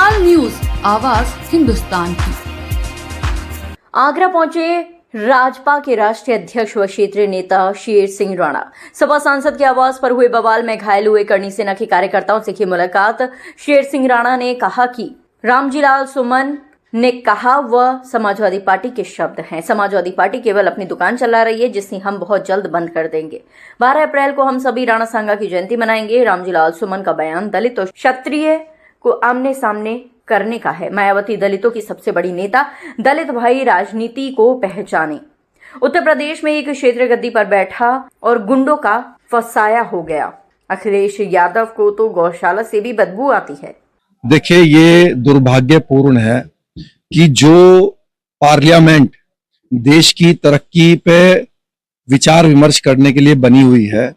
तत्काल न्यूज, आवाज हिंदुस्तान की। आगरा पहुंचे राजपा के राष्ट्रीय अध्यक्ष व क्षेत्रीय नेता शेर सिंह राणा। सपा सांसद के आवास पर हुए बवाल में घायल हुए करणी सेना के कार्यकर्ताओं से की मुलाकात। शेर सिंह राणा ने कहा कि रामजी लाल सुमन ने कहा वह समाजवादी पार्टी के शब्द हैं। समाजवादी पार्टी केवल अपनी दुकान चला रही है, जिसे हम बहुत जल्द बंद कर देंगे। 12 अप्रैल को हम सभी राणा सांगा की जयंती मनाएंगे। रामजी लाल सुमन का बयान दलित और क्षत्रिय को आमने सामने करने का है। मायावती दलितों की सबसे बड़ी नेता, दलित भाई राजनीति को पहचाने। उत्तर प्रदेश में एक क्षेत्रीय गद्दी पर बैठा और गुंडों का फसाया हो गया। अखिलेश यादव को तो गौशाला से भी बदबू आती है। देखिए, ये दुर्भाग्यपूर्ण है कि जो पार्लियामेंट देश की तरक्की पे विचार विमर्श करने के लिए बनी हुई है,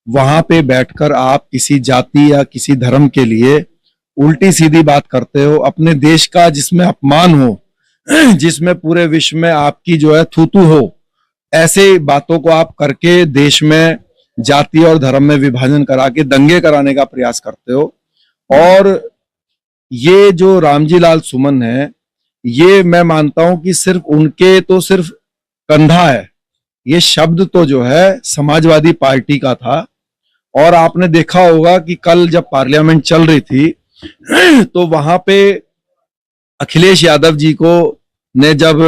वहां पे बैठकर आप किसी जाति या किसी धर्म के लिए उल्टी सीधी बात करते हो। अपने देश का जिसमें अपमान हो, जिसमें पूरे विश्व में आपकी जो है थूथू हो, ऐसे बातों को आप करके देश में जाति और धर्म में विभाजन करा के दंगे कराने का प्रयास करते हो। और ये जो रामजी लाल सुमन है, ये मैं मानता हूं कि सिर्फ उनके तो सिर्फ कंधा है। ये शब्द तो जो है समाजवादी पार्टी का था। और आपने देखा होगा कि कल जब पार्लियामेंट चल रही थी तो वहां पे अखिलेश यादव जी को ने जब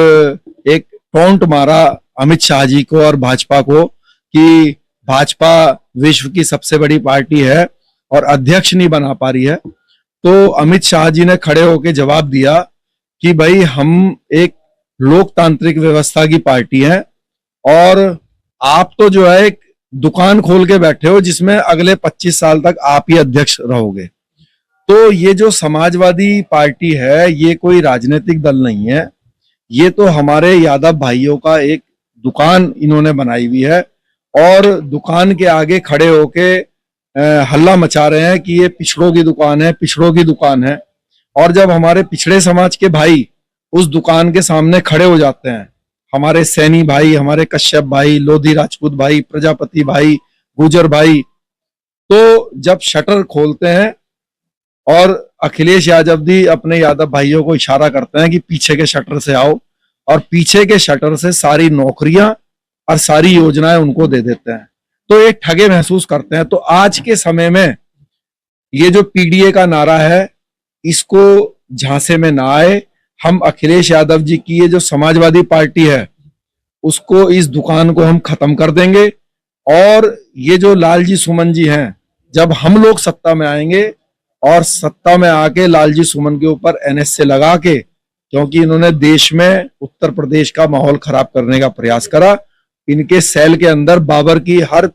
एक टोंट मारा अमित शाह जी को और भाजपा को कि भाजपा विश्व की सबसे बड़ी पार्टी है और अध्यक्ष नहीं बना पा रही है, तो अमित शाह जी ने खड़े होकर जवाब दिया कि भाई हम एक लोकतांत्रिक व्यवस्था की पार्टी है और आप तो जो है एक दुकान खोल के बैठे हो जिसमें अगले 25 साल तक आप ही अध्यक्ष रहोगे। तो ये जो समाजवादी पार्टी है, ये कोई राजनीतिक दल नहीं है। ये तो हमारे यादव भाइयों का एक दुकान इन्होंने बनाई हुई है और दुकान के आगे खड़े होके हल्ला मचा रहे हैं कि ये पिछड़ों की दुकान है, पिछड़ों की दुकान है। और जब हमारे पिछड़े समाज के भाई उस दुकान के सामने खड़े हो जाते हैं, हमारे सैनी भाई, हमारे कश्यप भाई, लोधी राजपूत भाई, प्रजापति भाई, गुजर भाई, तो जब शटर खोलते हैं और अखिलेश यादव जी अपने यादव भाइयों को इशारा करते हैं कि पीछे के शटर से आओ, और पीछे के शटर से सारी नौकरियां और सारी योजनाएं उनको दे देते हैं, तो ये ठगे महसूस करते हैं। तो आज के समय में ये जो पीडीए का नारा है, इसको झांसे में ना आए। हम अखिलेश यादव जी की ये जो समाजवादी पार्टी है, उसको, इस दुकान को हम खत्म कर देंगे। और ये जो लालजी सुमन जी हैं, जब हम लोग सत्ता में आएंगे और सत्ता में आके लालजी सुमन के ऊपर एनएसए लगा के, क्योंकि इन्होंने देश में उत्तर प्रदेश का माहौल खराब करने का प्रयास करा, इनके सेल के अंदर बाबर की हर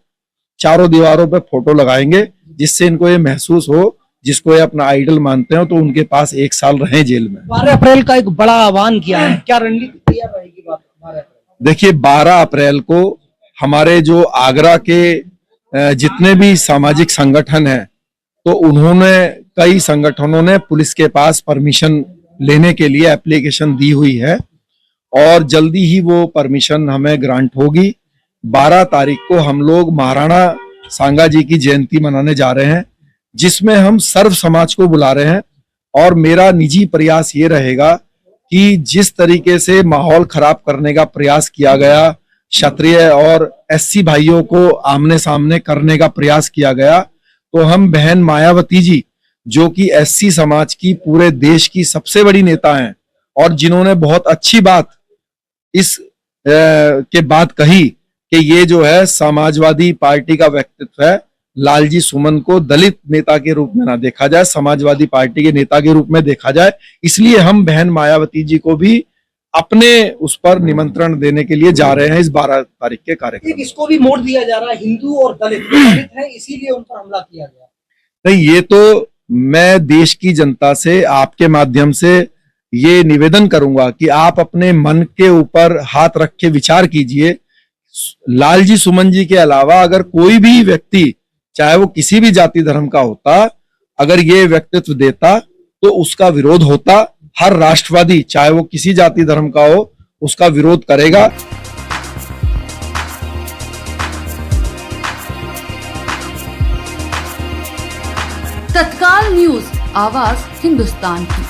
चारों दीवारों पे फोटो लगाएंगे, जिससे इनको ये महसूस हो, जिसको ये अपना आइडल मानते हो, तो उनके पास 1 साल रहे जेल में। 12 अप्रैल का एक बड़ा आह्वान किया है, क्या रणनीति तैयार रहेगी? 12 अप्रैल, देखिए, 12 अप्रैल को हमारे जो आगरा के जितने भी सामाजिक संगठन हैं, तो उन्होंने, कई संगठनों ने पुलिस के पास परमिशन लेने के लिए एप्लीकेशन दी हुई है और जल्दी ही वो परमिशन हमें ग्रांट होगी। 12 तारीख को हम लोग महाराणा सांगा जी की जयंती मनाने जा रहे हैं, जिसमें हम सर्व समाज को बुला रहे हैं। और मेरा निजी प्रयास ये रहेगा कि जिस तरीके से माहौल खराब करने का प्रयास किया गया, क्षत्रिय और एससी भाइयों को आमने सामने करने का प्रयास किया गया, तो हम बहन मायावती जी, जो कि एससी समाज की पूरे देश की सबसे बड़ी नेता हैं और जिन्होंने बहुत अच्छी बात इस के बाद कही कि ये जो है समाजवादी पार्टी का व्यक्तित्व है, लालजी सुमन को दलित नेता के रूप में ना देखा जाए, समाजवादी पार्टी के नेता के रूप में देखा जाए। इसलिए हम बहन मायावती जी को भी अपने उस पर निमंत्रण देने के लिए जा रहे हैं इस 12 तारीख के कार्यक्रम। इसको भी मोड़ दिया जा रहा है, हिंदू और दलित है, इसीलिए उन पर हमला किया गया। नहीं, ये तो मैं देश की जनता से आपके माध्यम से ये निवेदन करूंगा कि आप अपने मन के ऊपर हाथ रख के विचार कीजिए। लालजी सुमन जी के अलावा अगर कोई भी व्यक्ति, चाहे वो किसी भी जाति धर्म का होता, अगर ये व्यक्तित्व देता तो उसका विरोध होता। हर राष्ट्रवादी, चाहे वो किसी जाति धर्म का हो, उसका विरोध करेगा। तत्काल न्यूज, आवाज हिंदुस्तान की।